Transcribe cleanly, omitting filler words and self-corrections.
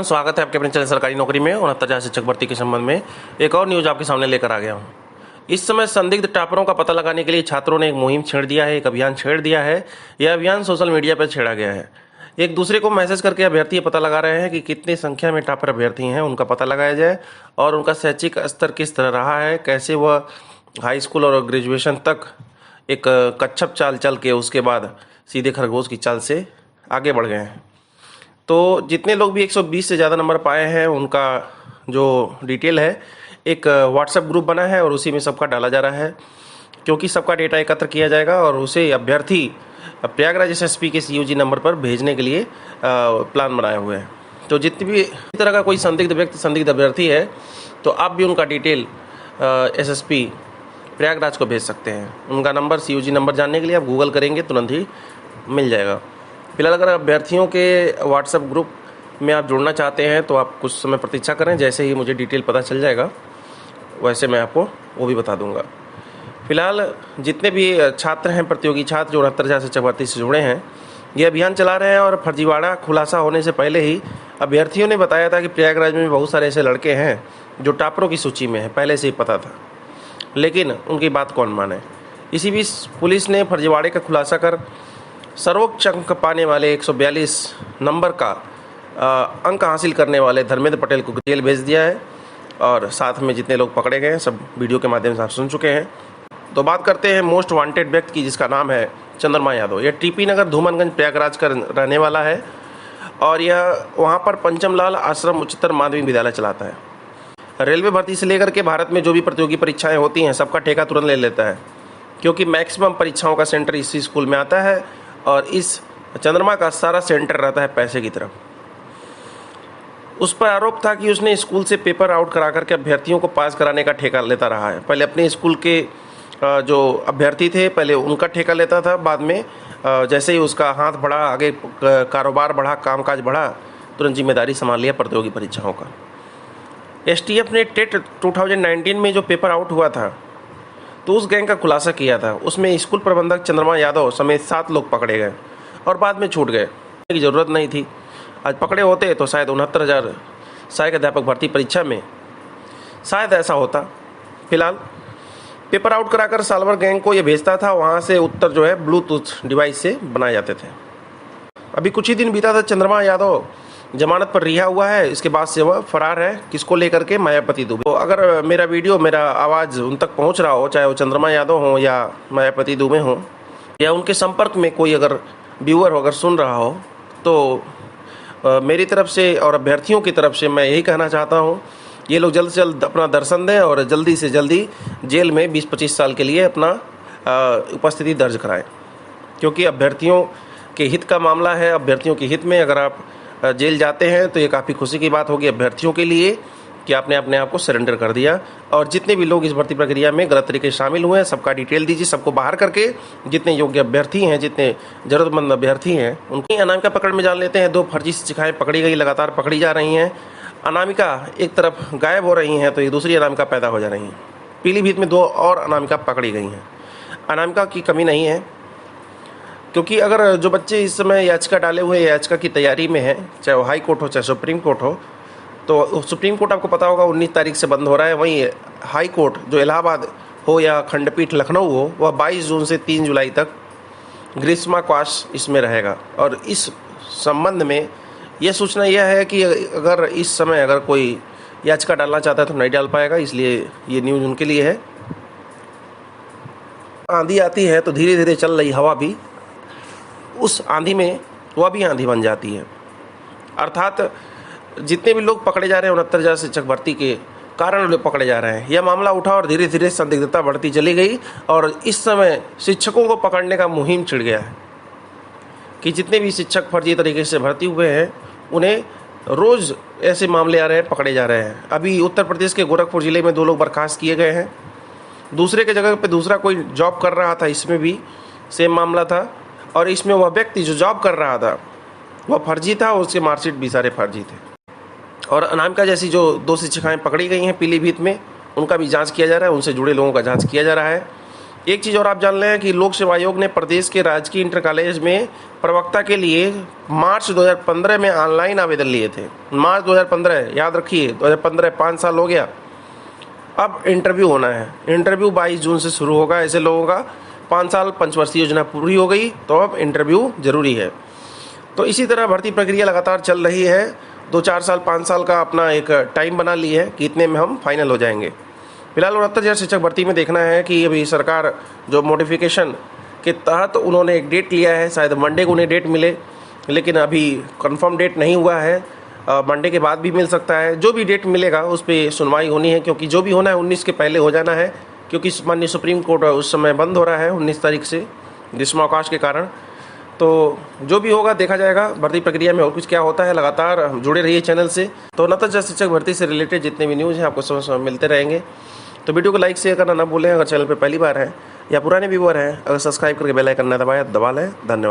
स्वागत है आपके अपने चैनल सरकारी नौकरी में 69,000 शिक्षक भर्ती के संबंध में एक और न्यूज आपके सामने लेकर आ गया हूं। इस समय संदिग्ध टॉपरों का पता लगाने के लिए छात्रों ने एक मुहिम छेड़ दिया है, एक अभियान छेड़ दिया है। यह अभियान सोशल मीडिया पर छेड़ा गया है। एक दूसरे को मैसेज करके अभ्यर्थी पता लगा रहे हैं कि कितनी संख्या में टॉपर अभ्यर्थी हैं, उनका पता लगाया जाए और उनका शैक्षिक स्तर किस तरह रहा है, कैसे वह हाई स्कूल और ग्रेजुएशन तक एक कच्छप चाल चल के उसके बाद सीधे खरगोश की चाल से आगे बढ़ गए हैं। तो जितने लोग भी 120 से ज़्यादा नंबर पाए हैं उनका जो डिटेल है एक व्हाट्सएप ग्रुप बना है और उसी में सबका डाला जा रहा है, क्योंकि सबका डेटा एकत्र किया जाएगा और उसे अभ्यर्थी प्रयागराज एसएसपी के सीयूजी नंबर पर भेजने के लिए प्लान बनाए हुए हैं। तो जितनी भी तरह का कोई संदिग्ध व्यक्ति संदिग्ध अभ्यर्थी है तो आप भी उनका डिटेल एसएसपी प्रयागराज को भेज सकते हैं। उनका नंबर सीयूजी नंबर जानने के लिए आप गूगल करेंगे तुरंत ही मिल जाएगा। फिलहाल अगर अभ्यर्थियों के व्हाट्सएप ग्रुप में आप जुड़ना चाहते हैं तो आप कुछ समय प्रतीक्षा करें, जैसे ही मुझे डिटेल पता चल जाएगा वैसे मैं आपको वो भी बता दूंगा। फिलहाल जितने भी छात्र हैं, प्रतियोगी छात्र जो 69,000 शिक्षक भर्ती से जुड़े हैं, ये अभियान चला रहे हैं और फर्जीवाड़ा खुलासा होने से पहले ही अभ्यर्थियों ने बताया था कि प्रयागराज में बहुत सारे ऐसे लड़के हैं जो टॉपरों की सूची में हैं, पहले से ही पता था, लेकिन उनकी बात कौन माने। इसी बीच पुलिस ने फर्जीवाड़े का खुलासा कर सर्वोच्च अंक पाने वाले 142 नंबर का अंक हासिल करने वाले धर्मेंद्र पटेल को जेल भेज दिया है और साथ में जितने लोग पकड़े गए हैं सब वीडियो के माध्यम से आप सुन चुके हैं। तो बात करते हैं मोस्ट वांटेड व्यक्ति की, जिसका नाम है चंद्रमा यादव। यह टीपी नगर धूमनगंज प्रयागराज का रहने वाला है और यह वहाँ पर पंचमलाल आश्रम उच्चतर माध्यमिक विद्यालय चलाता है। रेलवे भर्ती से लेकर के भारत में जो भी प्रतियोगी परीक्षाएँ होती हैं सबका ठेका तुरंत ले लेता है, क्योंकि मैक्सिमम परीक्षाओं का सेंटर इसी स्कूल में आता है और इस चंद्रमा का सारा सेंटर रहता है पैसे की तरफ। उस पर आरोप था कि उसने स्कूल से पेपर आउट करा करके अभ्यर्थियों को पास कराने का ठेका लेता रहा है। पहले अपने स्कूल के जो अभ्यर्थी थे पहले उनका ठेका लेता था, बाद में जैसे ही उसका हाथ बढ़ा, आगे कारोबार बढ़ा, कामकाज बढ़ा, तुरंत जिम्मेदारी संभाल लिया प्रतियोगी परीक्षाओं का। एसटीएफ ने टेट 2019 में जो पेपर आउट हुआ था तो उस गैंग का खुलासा किया था। उसमें स्कूल प्रबंधक चंद्रमा यादव समेत 7 लोग पकड़े गए और बाद में छूट गए की ज़रूरत नहीं थी। आज पकड़े होते तो शायद 69,000 सहायक अध्यापक भर्ती परीक्षा में शायद ऐसा होता। फिलहाल पेपर आउट कराकर सालवर गैंग को ये भेजता था, वहाँ से उत्तर जो है ब्लूटूथ डिवाइस से बनाए जाते थे। अभी कुछ ही दिन बीता था, चंद्रमा यादव जमानत पर रिहा हुआ है, इसके बाद से वह फरार है। किसको लेकर के? मायावती दुबे। तो अगर मेरा वीडियो, मेरा आवाज़ उन तक पहुंच रहा हो, चाहे वो चंद्रमा यादव हो या मायावती दुबे हो या उनके संपर्क में कोई अगर व्यूअर अगर सुन रहा हो, तो मेरी तरफ से और अभ्यर्थियों की तरफ से मैं यही कहना चाहता हूँ, ये लोग जल्द से जल्द अपना दर्शन दें और जल्दी से जल्दी जेल में 20-25 साल के लिए अपना उपस्थिति दर्ज कराएं, क्योंकि अभ्यर्थियों के हित का मामला है। अभ्यर्थियों के हित में अगर आप जेल जाते हैं तो ये काफ़ी खुशी की बात होगी अभ्यर्थियों के लिए कि आपने अपने आप को सरेंडर कर दिया। और जितने भी लोग इस भर्ती प्रक्रिया में गलत तरीके से शामिल हुए हैं सबका डिटेल दीजिए, सबको बाहर करके जितने योग्य अभ्यर्थी हैं, जितने ज़रूरतमंद अभ्यर्थी हैं उनकी। अनामिका पकड़ में जान लेते हैं। 2 फर्जी शिक्षिकाएँ पकड़ी गई, लगातार पकड़ी जा रही हैं। अनामिका एक तरफ गायब हो रही हैं तो एक दूसरी अनामिका पैदा हो जा रही हैं। पीलीभीत में 2 और अनामिका पकड़ी गई हैं। अनामिका की कमी नहीं है, क्योंकि अगर जो बच्चे इस समय याचिका डाले हुए याचिका की तैयारी में हैं, चाहे वो हाई कोर्ट हो चाहे सुप्रीम कोर्ट हो, तो सुप्रीम कोर्ट आपको पता होगा 19 तारीख से बंद हो रहा है। वहीं हाई कोर्ट जो इलाहाबाद हो या खंडपीठ लखनऊ हो, वह 22 जून से 3 जुलाई तक ग्रीष्मावकाश इसमें रहेगा। और इस संबंध में यह सूचना यह है कि अगर इस समय अगर कोई याचिका डालना चाहता है तो नहीं डाल पाएगा, इसलिए ये न्यूज़ उनके लिए है। आंधी आती है तो धीरे धीरे चल रही हवा भी उस आंधी में वह भी आंधी बन जाती है। अर्थात जितने भी लोग पकड़े जा रहे हैं 69,000 शिक्षक भर्ती के कारण लोग पकड़े जा रहे हैं, यह मामला उठा और धीरे धीरे संदिग्धता बढ़ती चली गई और इस समय शिक्षकों को पकड़ने का मुहिम छिड़ गया है कि जितने भी शिक्षक फर्जी तरीके से भर्ती हुए हैं उन्हें रोज़ ऐसे मामले आ रहे हैं, पकड़े जा रहे हैं। अभी उत्तर प्रदेश के गोरखपुर ज़िले में 2 लोग बर्खास्त किए गए हैं। दूसरे के जगह पे दूसरा कोई जॉब कर रहा था, इसमें भी सेम मामला था और इसमें वह व्यक्ति जो जॉब कर रहा था वह फर्जी था, उसके मार्कशीट भी सारे फर्जी थे। और अनामिका जैसी जो 2 शिक्षिकाएँ पकड़ी गई हैं पीलीभीत में, उनका भी जांच किया जा रहा है, उनसे जुड़े लोगों का जांच किया जा रहा है। एक चीज़ और आप जान लें कि लोक सेवा आयोग ने प्रदेश के राजकीय इंटर कॉलेज में प्रवक्ता के लिए मार्च 2015 में ऑनलाइन आवेदन लिए थे। मार्च 2015, याद रखिए 2015, 5 साल हो गया। अब इंटरव्यू होना है। इंटरव्यू 22 जून से शुरू होगा। ऐसे लोगों का 5 साल पंचवर्षीय योजना पूरी हो गई तो अब इंटरव्यू जरूरी है। तो इसी तरह भर्ती प्रक्रिया लगातार चल रही है। 2-4 साल 5 साल का अपना एक टाइम बना ली है कि इतने में हम फाइनल हो जाएंगे। फिलहाल 69,000 शिक्षक भर्ती में देखना है कि अभी सरकार जो मॉडिफिकेशन के तहत उन्होंने एक डेट लिया है, शायद मंडे को उन्हें डेट मिले, लेकिन अभी कंफर्म डेट नहीं हुआ है। मंडे के बाद भी मिल सकता है। जो भी डेट मिलेगा उस पर सुनवाई होनी है, क्योंकि जो भी होना है 19 के पहले हो जाना है, क्योंकि माननीय सुप्रीम कोर्ट उस समय बंद हो रहा है 19 तारीख से ग्रीष्मावकाश के कारण। तो जो भी होगा देखा जाएगा भर्ती प्रक्रिया में और कुछ क्या होता है। लगातार जुड़े रहिए चैनल से। तो 69,000 शिक्षक भर्ती से रिलेटेड जितने भी न्यूज़ हैं आपको समय मिलते रहेंगे। तो वीडियो को लाइक शेयर करना ना भूलें। अगर चैनल पर पहली बार है या पुराने व्यूअर हैं, अगर सब्सक्राइब करके बेल आइकन ना दबा लें। धन्यवाद।